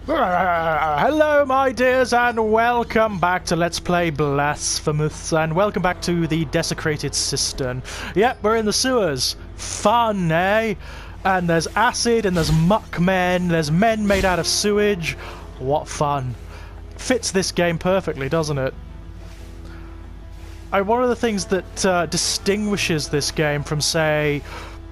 Hello my dears and welcome back to Let's Play Blasphemous and welcome back to the desecrated cistern. Yep, we're in the sewers. Fun, eh? And there's acid and there's muck men, there's men made out of sewage. What fun. Fits this game perfectly, doesn't it? One of the things that distinguishes this game from, say,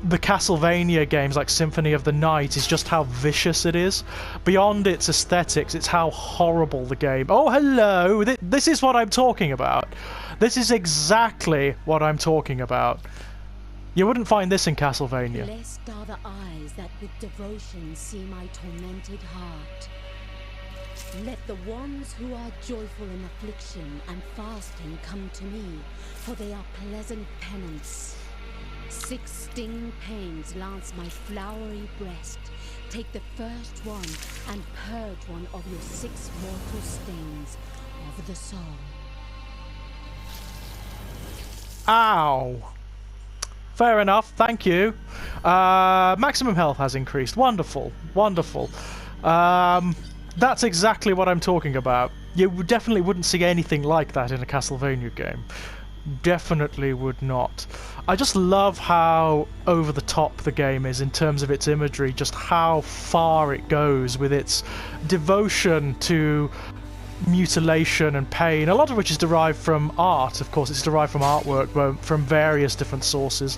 the Castlevania games like Symphony of the Night is just how vicious it is. Beyond its aesthetics, it's how horrible the game... Oh, hello! This is what I'm talking about. This is exactly what I'm talking about. You wouldn't find this in Castlevania. Blessed are the eyes that with devotion see my tormented heart. Let the ones who are joyful in affliction and fasting come to me, for they are pleasant penance. 6 stinging pains lance my flowery breast. Take the first one and purge one of your 6 mortal stains of the soul. Ow. Fair enough, thank you. Maximum health has increased. Wonderful, wonderful. That's exactly what I'm talking about. You definitely wouldn't see anything like that in a Castlevania game. Definitely would not. I just love how over the top the game is in terms of its imagery, just how far it goes with its devotion to mutilation and pain, a lot of which is derived from art. Of course, it's derived from artwork from various different sources,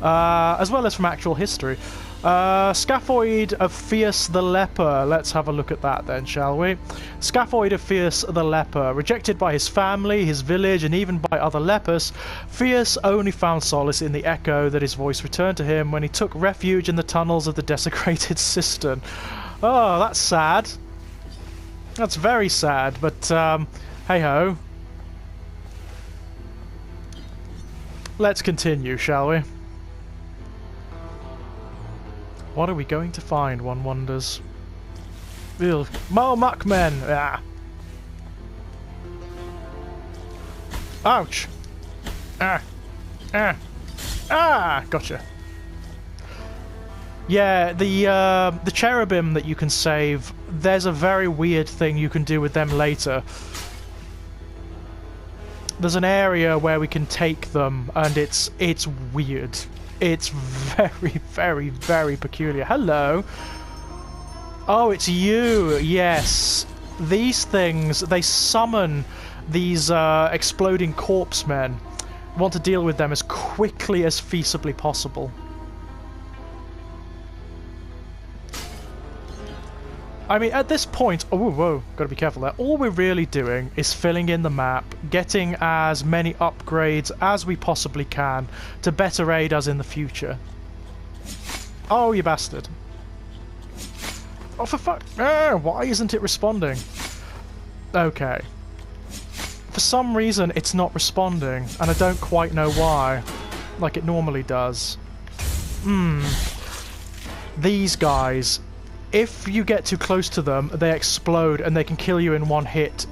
as well as from actual history. Scaphoid of Fierce the Leper. Let's have a look at that then, shall we? Scaphoid of Fierce the Leper. Rejected by his family, his village, and even by other lepers, Fierce only found solace in the echo that his voice returned to him when he took refuge in the tunnels of the desecrated cistern. Oh, that's sad. That's very sad, but hey-ho. Let's continue, shall we? What are we going to find, one wonders? Ugh. More muckmen! Ah. Ouch! Ah! Ah! Ah! Gotcha. Yeah, the cherubim that you can save, there's a very weird thing you can do with them later. There's an area where we can take them, and it's weird. It's very, very, very peculiar. Hello. Oh, it's you. Yes. These things, they summon these exploding corpse men. You want to deal with them as quickly as feasibly possible. I mean, at this point... Oh, whoa, gotta be careful there. All we're really doing is filling in the map, getting as many upgrades as we possibly can to better aid us in the future. Oh, you bastard. Oh, for fuck... why isn't it responding? Okay. For some reason, it's not responding, and I don't quite know why. Like it normally does. These guys... If you get too close to them, they explode and they can kill you in one hit.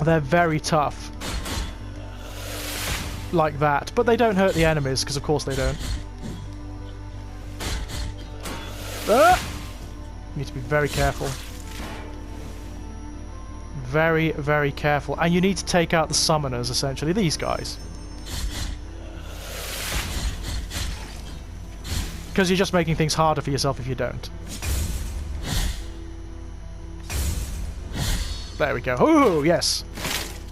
They're very tough. Like that. But they don't hurt the enemies, because of course they don't. Need to be very careful. Very, very careful. And you need to take out the summoners, essentially. These guys. Because you're just making things harder for yourself if you don't. There we go. Ooh, yes.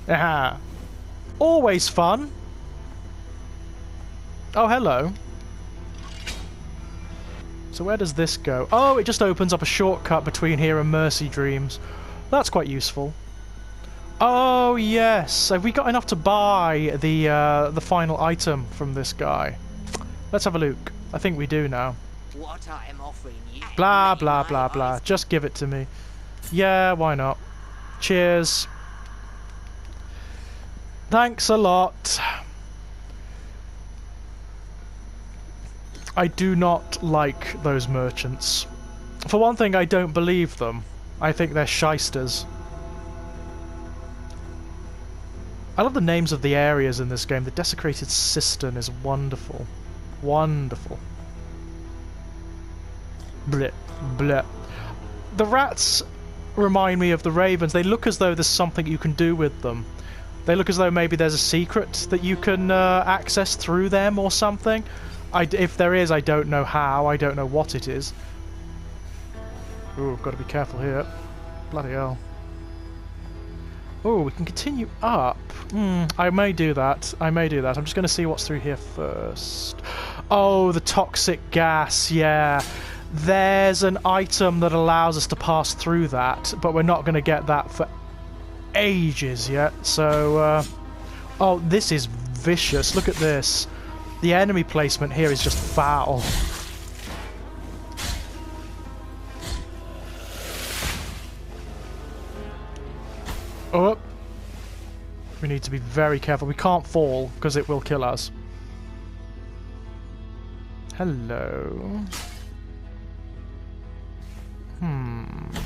Aha. Always fun. Oh, hello. So where does this go? Oh, it just opens up a shortcut between here and Mercy Dreams. That's quite useful. Oh, yes. Have we got enough to buy the final item from this guy? Let's have a look. I think we do now. What I am offering you. Blah, blah, blah, blah. Just give it to me. Yeah, why not? Cheers. Thanks a lot. I do not like those merchants. For one thing, I don't believe them. I think they're shysters. I love the names of the areas in this game. The desecrated cistern is wonderful. Wonderful. Bleh, bleh. The rats remind me of the ravens. They look as though there's something you can do with them. They look as though maybe there's a secret that you can access through them or something. If there is, I don't know how. I don't know what it is. Ooh, got to be careful here. Bloody hell. Oh, we can continue up. I may do that. I may do that. I'm just going to see what's through here first. Oh, the toxic gas. Yeah. There's an item that allows us to pass through that, but we're not going to get that for ages yet. So, oh, this is vicious. Look at this. The enemy placement here is just foul. Oh, we need to be very careful. We can't fall because it will kill us. Hello.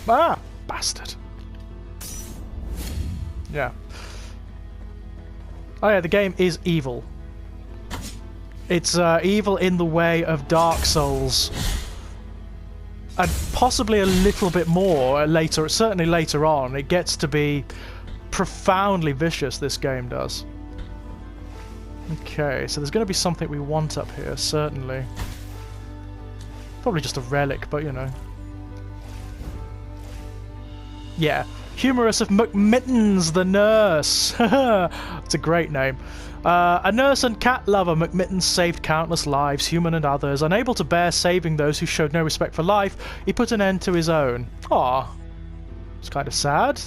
Ah, bastard. Yeah. Oh yeah, the game is evil. It's evil in the way of Dark Souls. And possibly a little bit more later, certainly later on. It gets to be profoundly vicious, this game does. Okay, so there's going to be something we want up here, certainly. Probably just a relic, but you know. Yeah. Humorous of McMittens, the nurse. It's a great name. A nurse and cat lover, McMittens saved countless lives, human and others. Unable to bear saving those who showed no respect for life, he put an end to his own. Aw. It's kind of sad.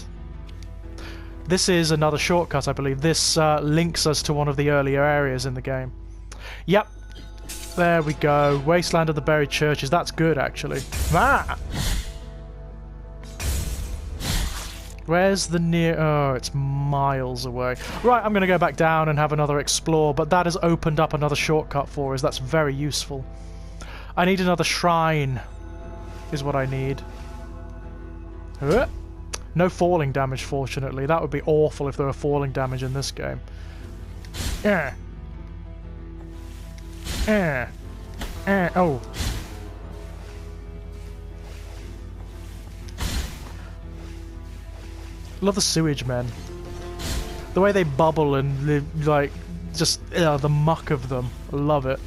This is another shortcut, I believe. This links us to one of the earlier areas in the game. Yep. There we go. Wasteland of the Buried Churches. That's good, actually. Ah! Where's the near... Oh, it's miles away. Right, I'm going to go back down and have another explore, but that has opened up another shortcut for us. That's very useful. I need another shrine, is what I need. No falling damage, fortunately. That would be awful if there were falling damage in this game. Oh. Love the sewage men. The way they bubble and like just the muck of them. I love it.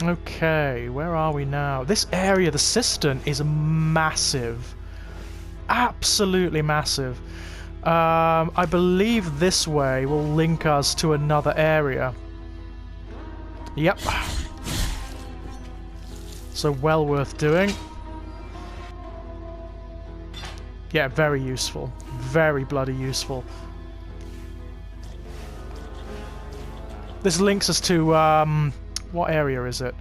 Okay, where are we now? This area, the cistern, is massive. Absolutely massive. I believe this way will link us to another area. Yep. So well worth doing. Yeah, very useful. Very bloody useful. This links us to, what area is it?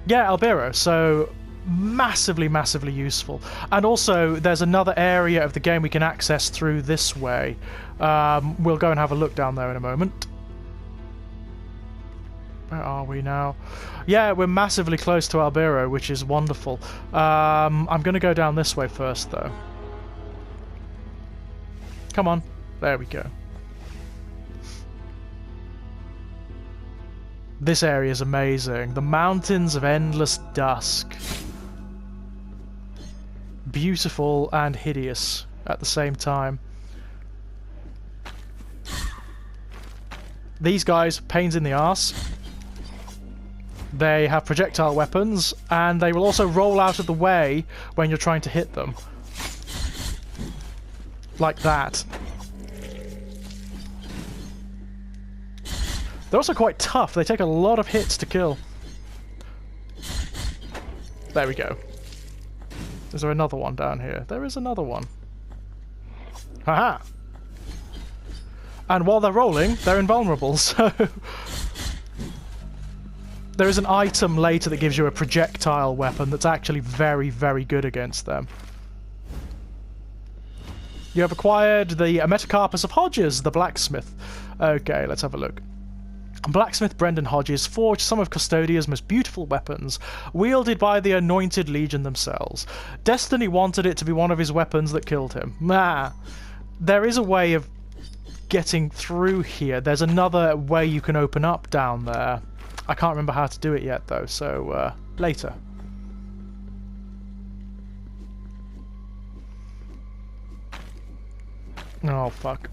Yeah, Albero. So massively, massively useful. And also, there's another area of the game we can access through this way. We'll go and have a look down there in a moment. Where are we now? Yeah, we're massively close to Albero, which is wonderful. I'm going to go down this way first, though. Come on. There we go. This area is amazing. The Mountains of Endless Dusk. Beautiful and hideous at the same time. These guys, pains in the arse. They have projectile weapons, and they will also roll out of the way when you're trying to hit them. Like that. They're also quite tough. They take a lot of hits to kill. There we go. Is there another one down here? There is another one. Haha! And while they're rolling, they're invulnerable, so... There is an item later that gives you a projectile weapon that's actually very, very good against them. You have acquired the Metacarpus of Hodges, the blacksmith. Okay, let's have a look. Blacksmith Brendan Hodges forged some of Custodia's most beautiful weapons, wielded by the Anointed Legion themselves. Destiny wanted it to be one of his weapons that killed him. There is a way of getting through here. There's another way you can open up down there. I can't remember how to do it yet though, so later. Oh fuck.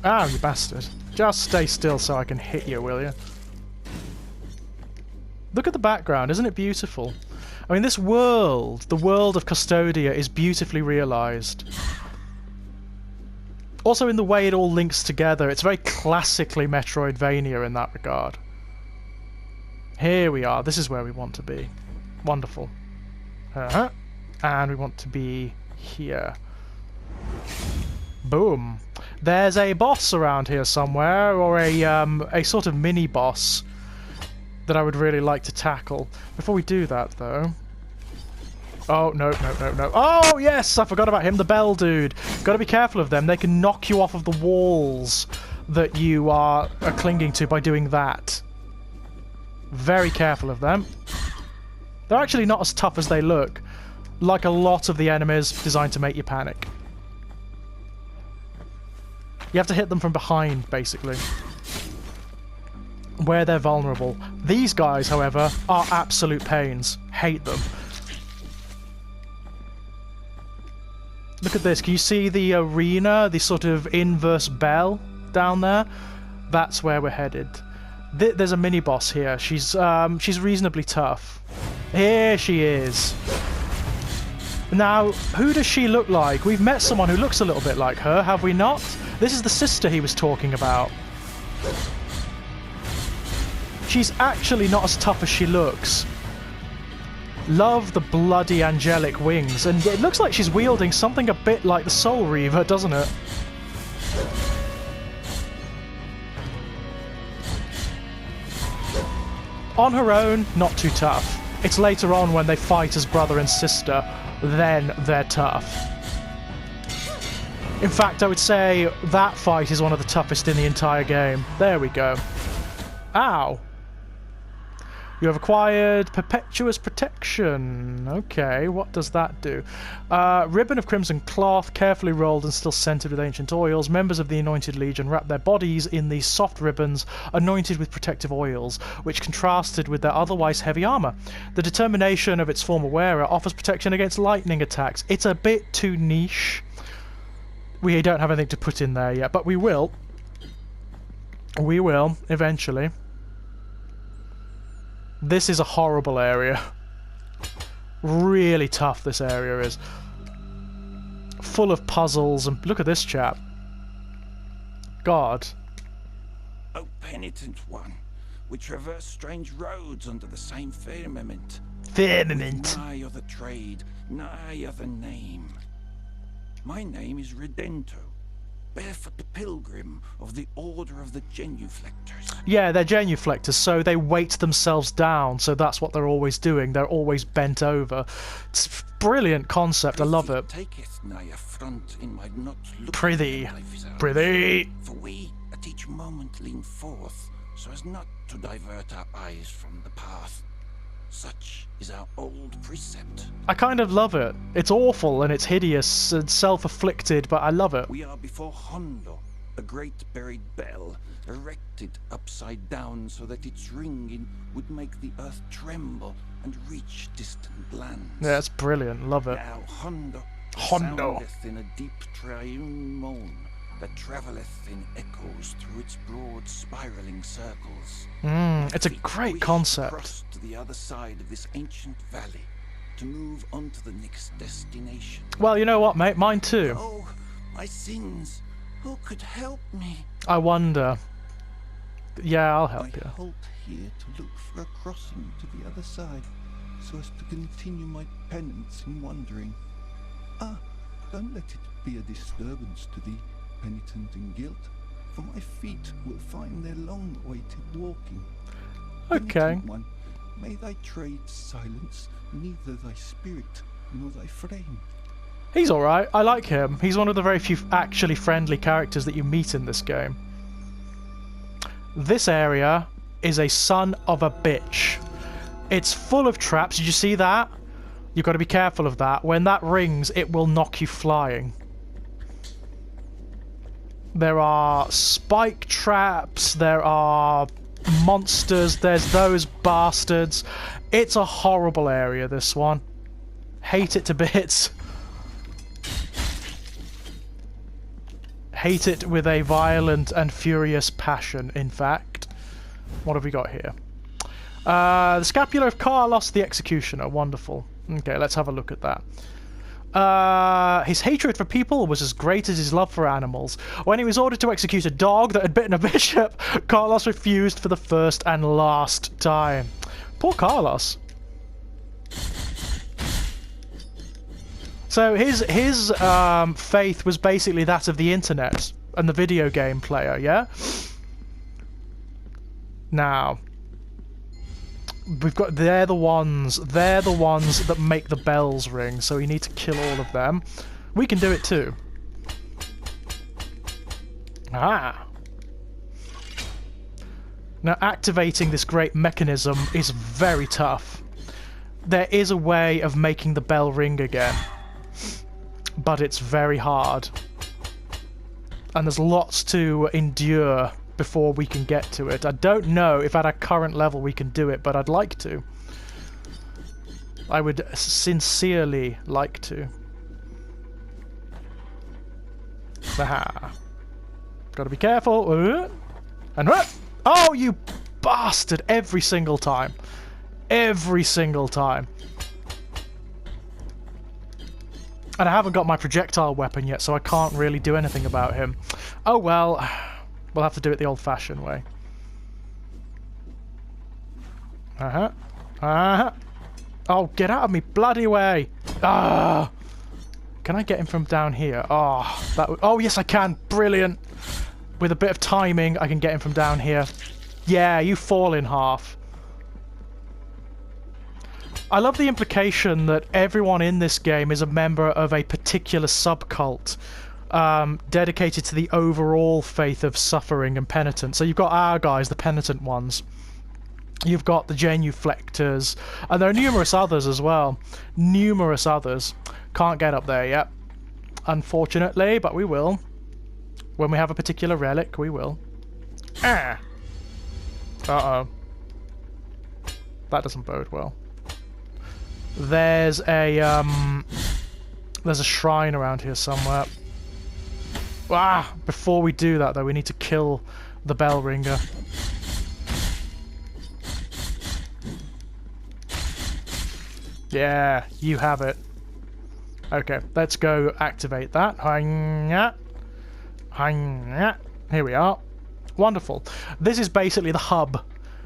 Ah, you bastard. Just stay still so I can hit you, will you? Look at the background, isn't it beautiful? I mean, this world, the world of Custodia, is beautifully realised. Also in the way it all links together, it's very classically Metroidvania in that regard. Here we are, this is where we want to be. Wonderful. And we want to be here. Boom. There's a boss around here somewhere, or a sort of mini-boss that I would really like to tackle. Before we do that, though... Oh, no. Oh, yes! I forgot about him, the bell dude. Gotta be careful of them. They can knock you off of the walls that you are clinging to by doing that. Very careful of them. They're actually not as tough as they look. Like a lot of the enemies designed to make you panic. You have to hit them from behind, basically. Where they're vulnerable. These guys, however, are absolute pains. Hate them. Look at this. Can you see the arena? The sort of inverse bell down there? That's where we're headed. There's a mini-boss here. She's reasonably tough. Here she is. Now, who does she look like? We've met someone who looks a little bit like her, have we not? This is the sister he was talking about. She's actually not as tough as she looks. Love the bloody angelic wings, and it looks like she's wielding something a bit like the Soul Reaver, doesn't it? On her own, not too tough. It's later on when they fight as brother and sister, then they're tough. In fact, I would say that fight is one of the toughest in the entire game. There we go. Ow! You have acquired Perpetuous Protection. Okay, what does that do? Ribbon of crimson cloth, carefully rolled and still scented with ancient oils. Members of the Anointed Legion wrap their bodies in these soft ribbons anointed with protective oils, which contrasted with their otherwise heavy armour. The determination of its former wearer offers protection against lightning attacks. It's a bit too niche. We don't have anything to put in there yet, but we will. We will, eventually. This is a horrible area. Really tough this area is. Full of puzzles, and look at this chap. God. O penitent one, we traverse strange roads under the same firmament. Firmament. Nigh other trade, nigh other name. My name is Redento, barefoot pilgrim of the Order of the Genuflectors. Yeah, they're genuflectors, so they weight themselves down, so that's what they're always doing. They're always bent over. It's a brilliant concept, I love it. Taketh nigh affront in my not looking Prithee, at life is ours. prithee. For we at each moment lean forth, so as not to divert our eyes from the path. Such is our old precept. I kind of love it. It's awful and it's hideous and self-afflicted, but I love it. We are before Hondo, a great buried bell, erected upside down so that its ringing would make the earth tremble and reach distant lands. Yeah, it's brilliant. Love it. Now Hondo soundeth in a deep triune moan that travelleth in echoes through its broad spiraling circles. It's a great concept. Cross to the other side of this ancient valley to move on to the next destination. Well, you know what, mate? Mine too. Oh, my sins! Who could help me? I wonder. Yeah, I'll help I you. halt here to look for a crossing to the other side, so as to continue my penance in wandering. Ah, don't let it be a disturbance to thee, penitent in guilt, for my feet will find their long-awaited walking. Okay. Penitent one, may thy trade silence neither thy spirit nor thy frame. He's alright. I like him. He's one of the very few actually friendly characters that you meet in this game. This area is a son of a bitch. It's full of traps. Did you see that? You've got to be careful of that. When that rings, it will knock you flying. There are spike traps, there are monsters, there's those bastards. It's a horrible area, this one. Hate it to bits. Hate it with a violent and furious passion, in fact. What have we got here? The Scapula of Carlos the Executioner. Wonderful. Okay, let's have a look at that. His hatred for people was as great as his love for animals. When he was ordered to execute a dog that had bitten a bishop, Carlos refused for the first and last time. Poor Carlos. So his faith was basically that of the internet and the video game player, yeah? Now, we've got, they're the ones that make the bells ring, so we need to kill all of them. We can do it too. Ah. Now, activating this great mechanism is very tough. There is a way of making the bell ring again, but it's very hard. And there's lots to endure before we can get to it. I don't know if at our current level we can do it, but I'd like to. I would sincerely like to. Aha. Gotta be careful. And oh, you bastard! Every single time. Every single time. And I haven't got my projectile weapon yet, so I can't really do anything about him. Oh well. We'll have to do it the old-fashioned way. Uh-huh. Uh-huh. Oh, get out of me bloody way! Ah! Can I get him from down here? Oh, that. Oh, yes, I can. Brilliant. With a bit of timing, I can get him from down here. Yeah, you fall in half. I love the implication that everyone in this game is a member of a particular subcult. Dedicated to the overall faith of suffering and penitence. So you've got our guys, the penitent ones. You've got the genuflectors, and there are numerous others as well. Numerous others. Can't get up there yet, unfortunately, but we will. When we have a particular relic, we will. Ah! Uh-oh. That doesn't bode well. There's a shrine around here somewhere. Ah! Before we do that, though, we need to kill the bell ringer. Yeah, you have it. Okay, let's go activate that. Here we are. Wonderful. This is basically the hub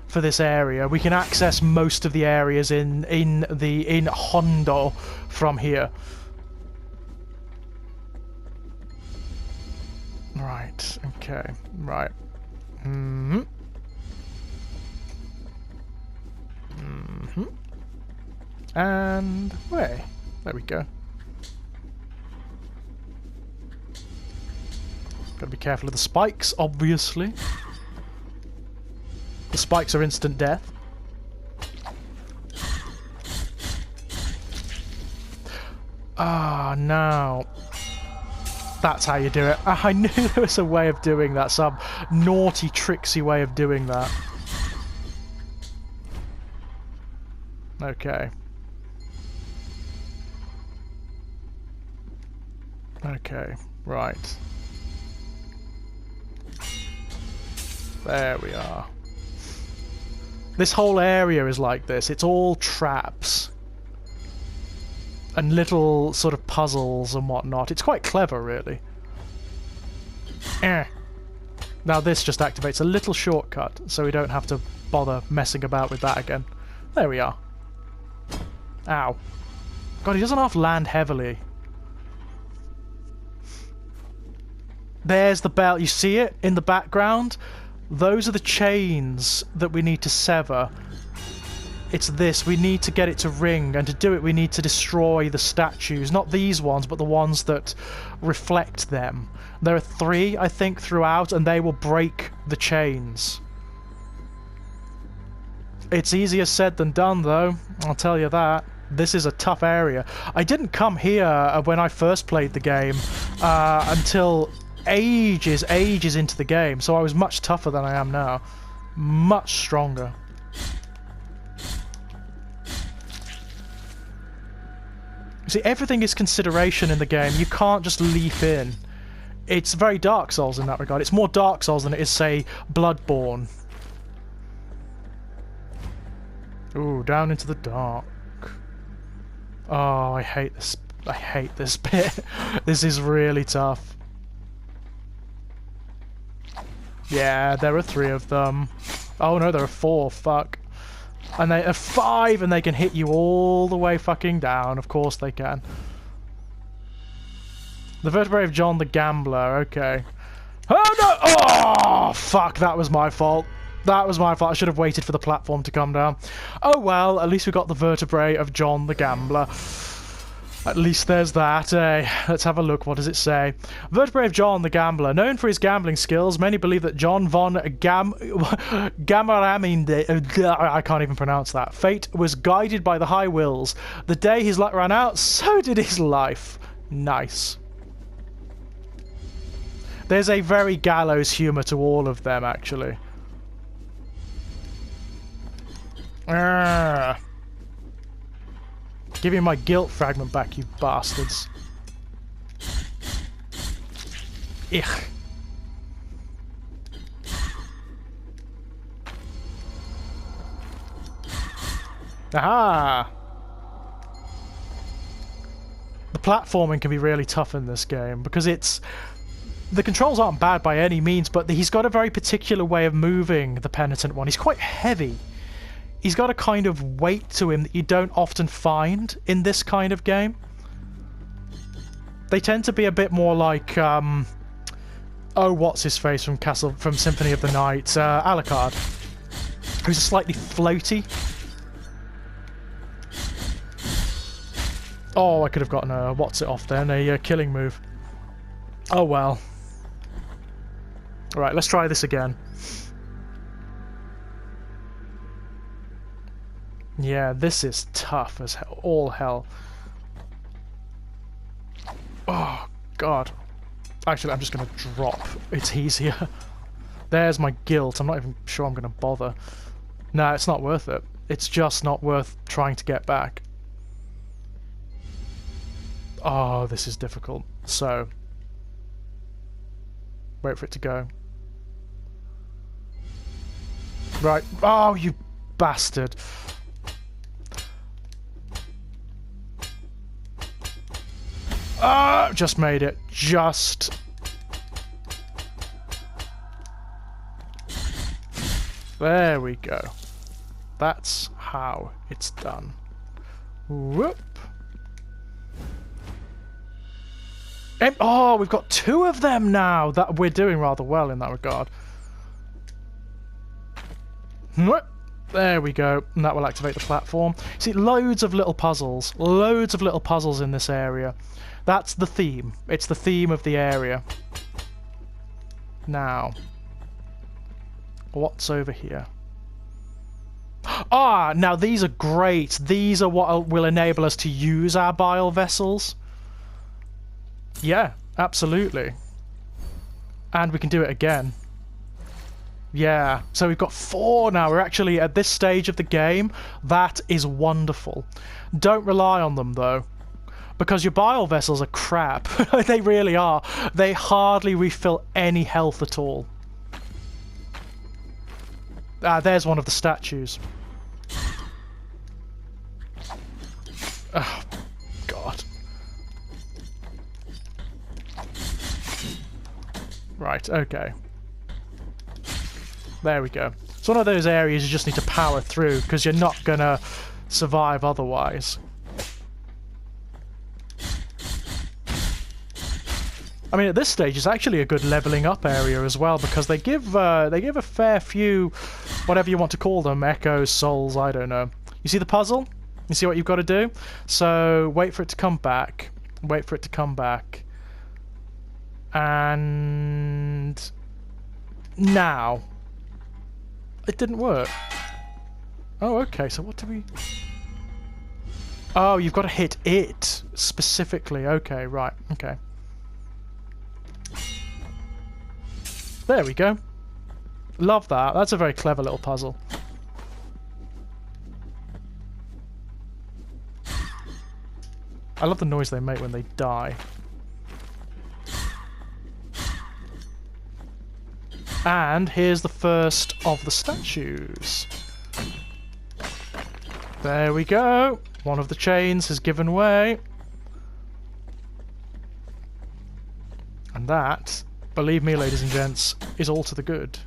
for this area. We can access most of the areas in Hondo from here. Right, okay, right. Mm-hmm. Mm-hmm. And way. There we go. Gotta be careful of the spikes, obviously. The spikes are instant death. Ah, now. That's how you do it. I knew there was a way of doing that, some naughty, tricksy way of doing that. Okay. Okay, right. There we are. This whole area is like this. It's all traps. And little sort of puzzles and whatnot. It's quite clever, really. Now this just activates a little shortcut, so we don't have to bother messing about with that again. There we are. Ow. God, he doesn't have to land heavily. There's the bell. You see it in the background? Those are the chains that we need to sever. It's this. We need to get it to ring, and to do it we need to destroy the statues. Not these ones, but the ones that reflect them. There are 3, I think, throughout, and they will break the chains. It's easier said than done, though. I'll tell you that. This is a tough area. I didn't come here when I first played the game until ages into the game, so I was much tougher than I am now. Much stronger. See, everything is consideration in the game. You can't just leap in. It's very Dark Souls in that regard. It's more Dark Souls than it is, say, Bloodborne. Ooh, down into the dark. Oh, I hate this. I hate this bit. This is really tough. Yeah, there are 3 of them. Oh no, there are 4. Fuck. And they are 5, and they can hit you all the way fucking down. Of course they can. The vertebrae of John the Gambler. Okay. Oh no! Oh fuck! That was my fault. That was my fault. I should have waited for the platform to come down. Oh well, at least we got the vertebrae of John the Gambler. At least there's that, eh? Let's have a look. What does it say? Vertebrae of John the Gambler. Known for his gambling skills, many believe that John von Gammeraminde... I can't even pronounce that. Fate was guided by the high wills. The day his luck ran out, so did his life. Nice. There's a very gallows humour to all of them, actually. Give me my guilt fragment back, you bastards. Ich. Aha! The platforming can be really tough in this game because it's... The controls aren't bad by any means, but he's got a very particular way of moving, the Penitent one. He's quite heavy. He's got a kind of weight to him that you don't often find in this kind of game. They tend to be a bit more like, oh, what's his face from Symphony of the Night, Alucard, who's slightly floaty. Oh, I could have gotten a what's it off then, a killing move. Oh well. Right, let's try this again. Yeah, this is tough as hell. All hell. Oh, God. Actually, I'm just going to drop. It's easier. There's my guilt. I'm not even sure I'm going to bother. No, it's not worth it. It's just not worth trying to get back. Oh, this is difficult. So, wait for it to go. Right. Oh, you bastard. Just made it. Just. There we go. That's how it's done. Whoop. Oh, we've got 2 of them now. That we're doing rather well in that regard. Whoop. There we go. And that will activate the platform. See, loads of little puzzles. Loads of little puzzles in this area. That's the theme. It's the theme of the area. Now, what's over here? Ah, now these are great. These are what will enable us to use our bile vessels. Yeah, absolutely. And we can do it again. Yeah, so we've got 4 now. We're actually at this stage of the game. That is wonderful. Don't rely on them, though. Because your bile vessels are crap. They really are. They hardly refill any health at all. Ah, there's one of the statues. Oh, God. Right, okay. There we go. It's one of those areas you just need to power through, because you're not gonna survive otherwise. I mean, at this stage, it's actually a good leveling up area as well, because they give a fair few, whatever you want to call them, echoes, souls, I don't know. You see the puzzle? You see what you've got to do? So, wait for it to come back. Wait for it to come back. And... now. It didn't work. Oh, okay, so what do we... Oh, you've got to hit it, specifically. Okay, right, okay. There we go. Love that. That's a very clever little puzzle. I love the noise they make when they die. And here's the first of the statues. There we go. One of the chains has given way. And that, believe me, ladies and gents, is all to the good.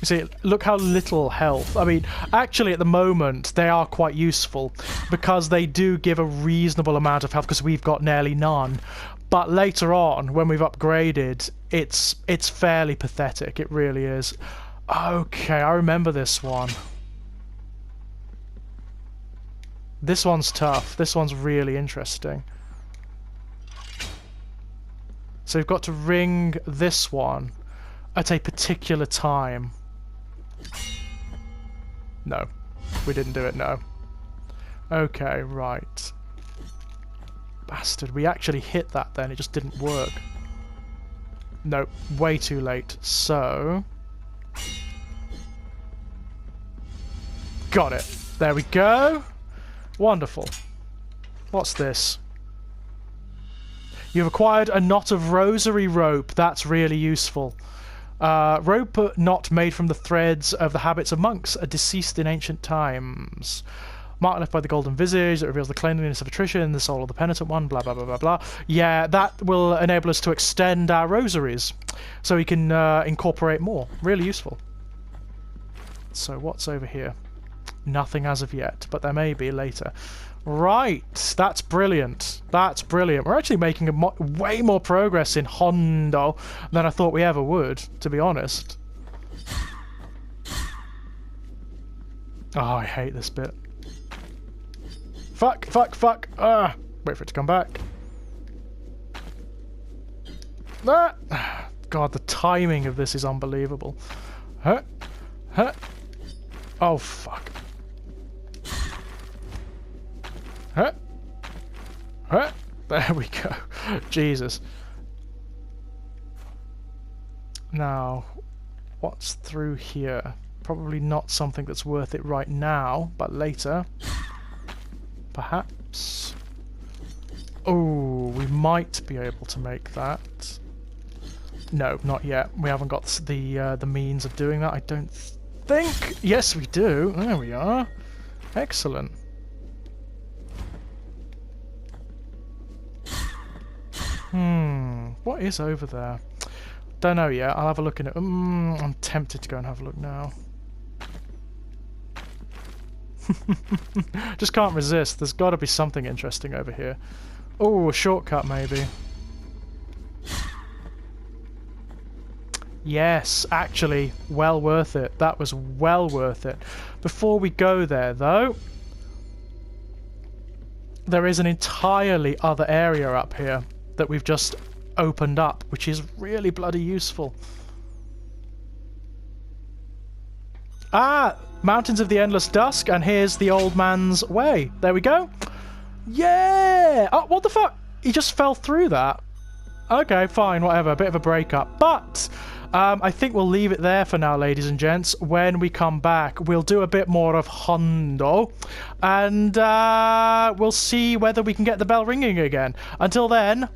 You see, look how little health. I mean, actually at the moment they are quite useful because they do give a reasonable amount of health because we've got nearly none. But later on, when we've upgraded, it's fairly pathetic. It really is. Okay, I remember this one. This one's tough. This one's really interesting. So we've got to ring this one at a particular time. No, we didn't do it, no. Okay, right. Bastard, we actually hit that then, it just didn't work. No, way too late. So... got it. There we go. Wonderful. What's this? You've acquired a knot of rosary rope. That's really useful. Rope knot made from the threads of the habits of monks, deceased in ancient times. Mark left by the golden visage that reveals the cleanliness of attrition, the soul of the penitent one, blah, blah, blah, blah, blah. Yeah, that will enable us to extend our rosaries so we can incorporate more. Really useful. So what's over here? Nothing as of yet, but there may be later. Right, that's brilliant. That's brilliant. We're actually making way more progress in Hondo than I thought we ever would, to be honest. Oh, I hate this bit. Fuck, fuck, fuck. Wait for it to come back. Ah! God, the timing of this is unbelievable. Huh? Huh? Oh, fuck. Huh? Huh? There we go. Jesus. Now, what's through here? Probably not something that's worth it right now, but later. Perhaps. Oh, we might be able to make that. No, not yet. We haven't got the means of doing that, I don't think. Yes, we do. There we are. Excellent. What is over there? Don't know yet. I'll have a look in it. I'm tempted to go and have a look now. Just can't resist. There's got to be something interesting over here. Oh, a shortcut maybe. Yes, actually, well worth it. That was well worth it. Before we go there, though, there is an entirely other area up here that we've just opened up, which is really bloody useful. Ah! Mountains of the Endless Dusk, and here's the old man's way. There we go. Yeah! Oh, what the fuck? He just fell through that. Okay, fine, whatever. A bit of a breakup. But I think we'll leave it there for now, ladies and gents. When we come back, we'll do a bit more of Hondo, and we'll see whether we can get the bell ringing again. Until then,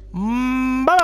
bye!